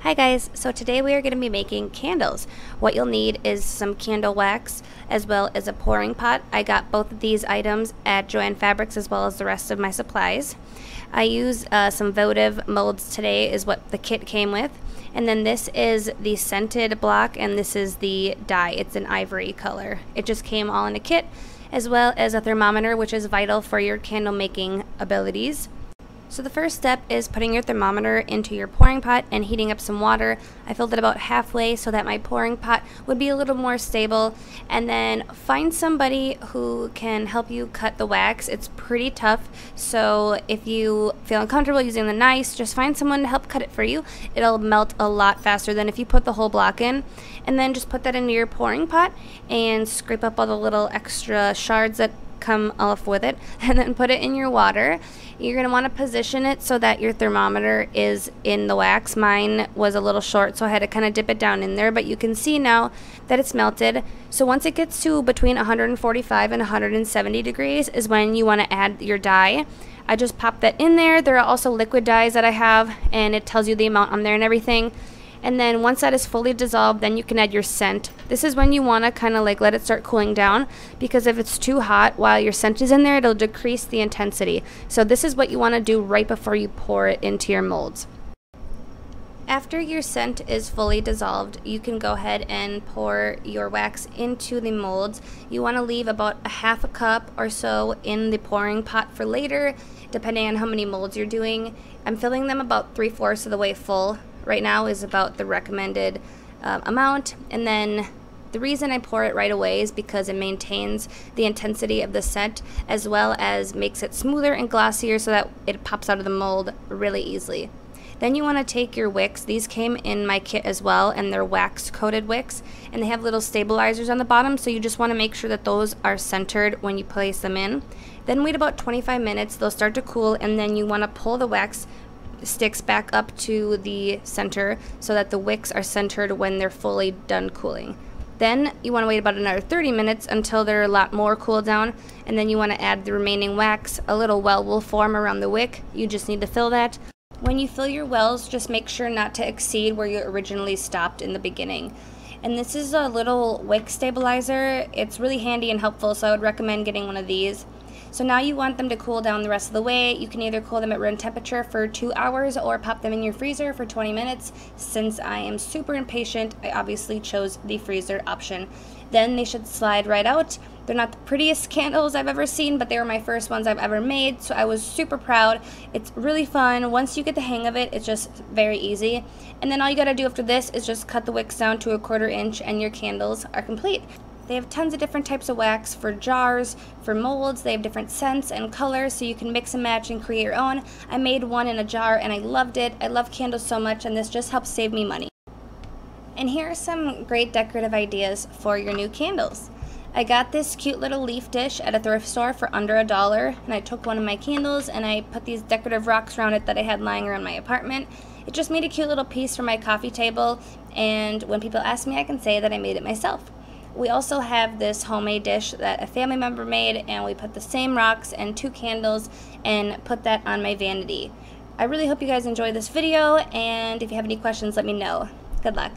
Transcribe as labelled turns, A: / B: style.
A: Hi guys, so today we are going to be making candles. What you'll need is some candle wax as well as a pouring pot. I got both of these items at Joann Fabrics as well as the rest of my supplies. I used some Votive molds today is what the kit came with. And then this is the scented block and this is the dye. It's an ivory color. It just came all in a kit as well as a thermometer, which is vital for your candle making abilities. So the first step is putting your thermometer into your pouring pot and heating up some water. I filled it about halfway so that my pouring pot would be a little more stable. And then find somebody who can help you cut the wax. It's pretty tough, so if you feel uncomfortable using the knife, just find someone to help cut it for you. It'll melt a lot faster than if you put the whole block in. And then just put that into your pouring pot and scrape up all the little extra shards that come off with it, and then put it in your water. You're going to want to position it so that your thermometer is in the wax. Mine was a little short, so I had to kind of dip it down in there, but you can see now that it's melted. So once it gets to between 145 and 170 degrees is when you want to add your dye. I just popped that in there. There are also liquid dyes that I have, and it tells you the amount on there and everything. And then once that is fully dissolved, then you can add your scent. This is when you want to kind of like let it start cooling down, because if it's too hot while your scent is in there, it'll decrease the intensity. So this is what you want to do right before you pour it into your molds. After your scent is fully dissolved, you can go ahead and pour your wax into the molds. You want to leave about a half a cup or so in the pouring pot for later, depending on how many molds you're doing. I'm filling them about 3/4 of the way full. Right now is about the recommended amount, and then the reason I pour it right away is because it maintains the intensity of the scent as well as makes it smoother and glossier so that it pops out of the mold really easily. Then you want to take your wicks. These came in my kit as well, and they're wax coated wicks, and they have little stabilizers on the bottom, so you just want to make sure that those are centered when you place them in. Then wait about 25 minutes, they'll start to cool, and then you want to pull the wax sticks back up to the center so that the wicks are centered when they're fully done cooling. Then you want to wait about another 30 minutes until they're a lot more cooled down, and then you want to add the remaining wax. A little well will form around the wick. You just need to fill that. When you fill your wells, just make sure not to exceed where you originally stopped in the beginning. And this is a little wick stabilizer. It's really handy and helpful, so I would recommend getting one of these. So now you want them to cool down the rest of the way. You can either cool them at room temperature for 2 hours or pop them in your freezer for 20 minutes. Since I am super impatient, I obviously chose the freezer option. Then they should slide right out. They're not the prettiest candles I've ever seen, but they were my first ones I've ever made, so I was super proud. It's really fun. Once you get the hang of it, it's just very easy. And then all you gotta do after this is just cut the wicks down to 1/4 inch and your candles are complete. They have tons of different types of wax for jars, for molds. They have different scents and colors, so you can mix and match and create your own. I made one in a jar and I loved it. I love candles so much, and this just helps save me money. And here are some great decorative ideas for your new candles. I got this cute little leaf dish at a thrift store for under $1, and I took one of my candles and I put these decorative rocks around it that I had lying around my apartment. It just made a cute little piece for my coffee table, and when people ask me, I can say that I made it myself. We also have this homemade dish that a family member made, and we put the same rocks and 2 candles and put that on my vanity. I really hope you guys enjoyed this video, and if you have any questions, let me know. Good luck.